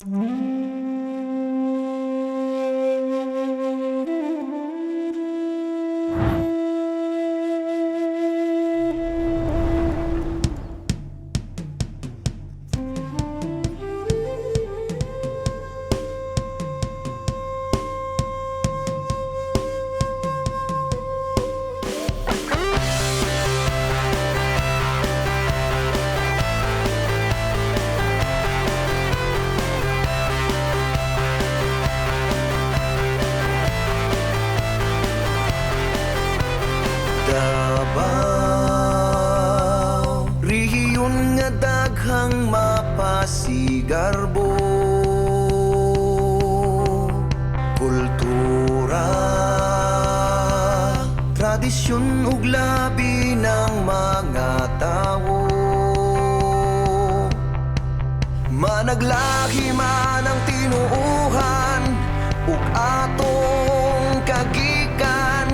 Davao, rehiyon nga daghang mapasigarbo, kultura, tradisyon ug labi ng mga tawo. Managlahi man ang tinuuhan ug atong kagikan,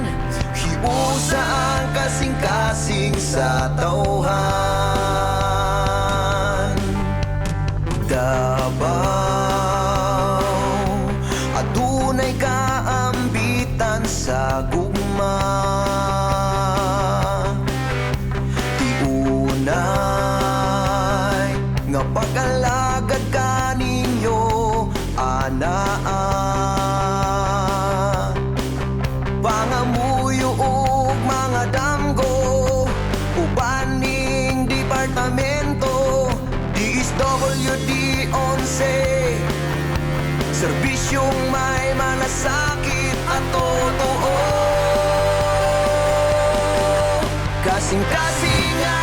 hiusa ang kasing-kasing sa tawhan. Davao, adunay kaambitan sa gugma, tiunay nga pag-alagad kaninyo anaa, pangamuyo ug mga damgo, ubaning departamento, DSWD 11, serbisyong may malasakit at totoo. Kasing-kasing nga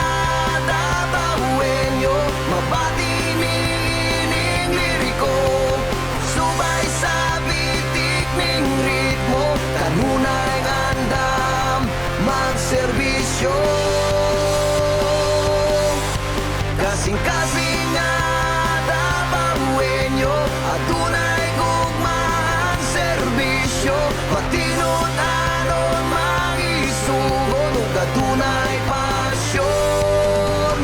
Davaoenyo, mabati ning liriko, subay sa bitik ning ritmo, kanunay ngandam magserbisyo. Kasing-kasing nga Davaoenyo, adunay gugmang serbisyo, patinod anon mangisugod ug adunay pasyon.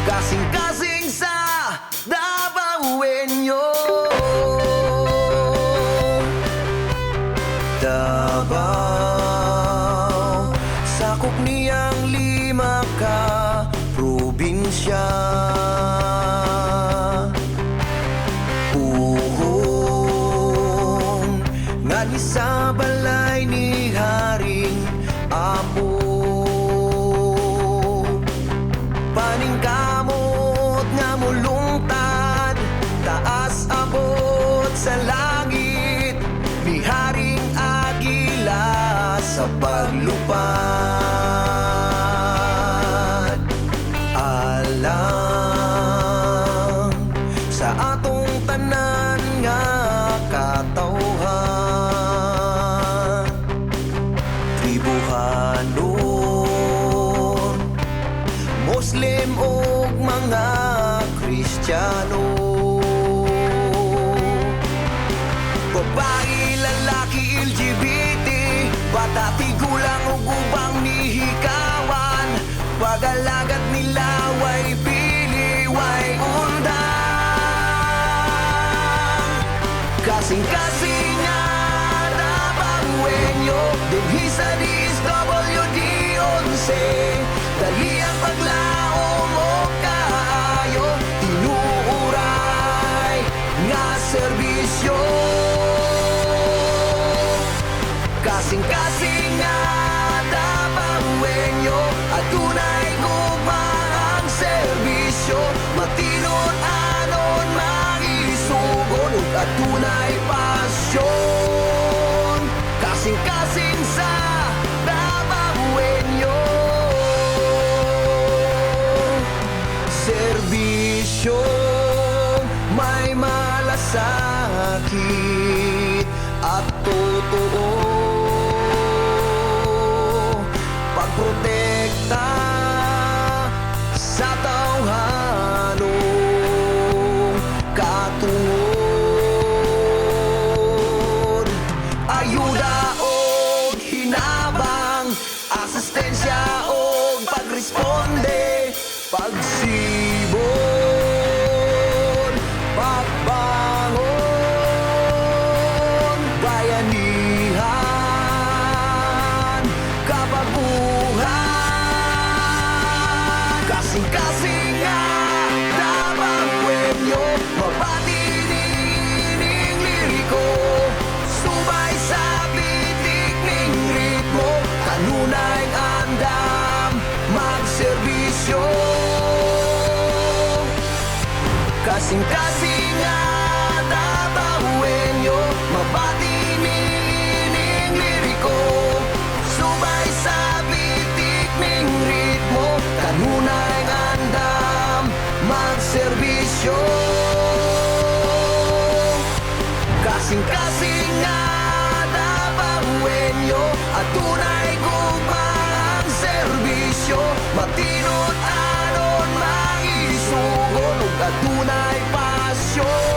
Kasing-kasing sa Davaoenyo. Davao, sakop niyang 5 ka probinsya, puhong nga ni sa balay ni Haring Apo, paningkamot nga mulungtad, taas abot sa langit ni Haring Agila sa paglupad. Alang sa atong tanan nga katawhan, tribuhanon, Muslim ug mga Kristiyano, babae, lalaki, LGBT, bata, tigulang ug ubang nihikawan, pag-alagad nila way pili, way undang. Kasing-kasing nga Davaoenyo, dinhi sa DSWD 11, dali ang paglaom o kaayo, tinuuray nga serbisyo. Kasing-kasing nga Davaoenyo, adunay gugmang serbisyo, matinod anon mangisugod ug adunay pasyon. Kasing-kasing sa Davaoenyo, serbisyo may malasakit at totoo, pagprotekta sa tawhanong katungod, ayuda o hinabang, asistensya o pagresponde, pagsibol, pagbangon. Kasing-kasing nga tabawenyo, mabati niining liriko, subay sa bitik ning ritmo, kanunay ngandam magserbisyo. Kasing-kasing nga tabawenyo, at tunay gugmang serbisyo, matinot anon mangisugod ug adunay pasyon.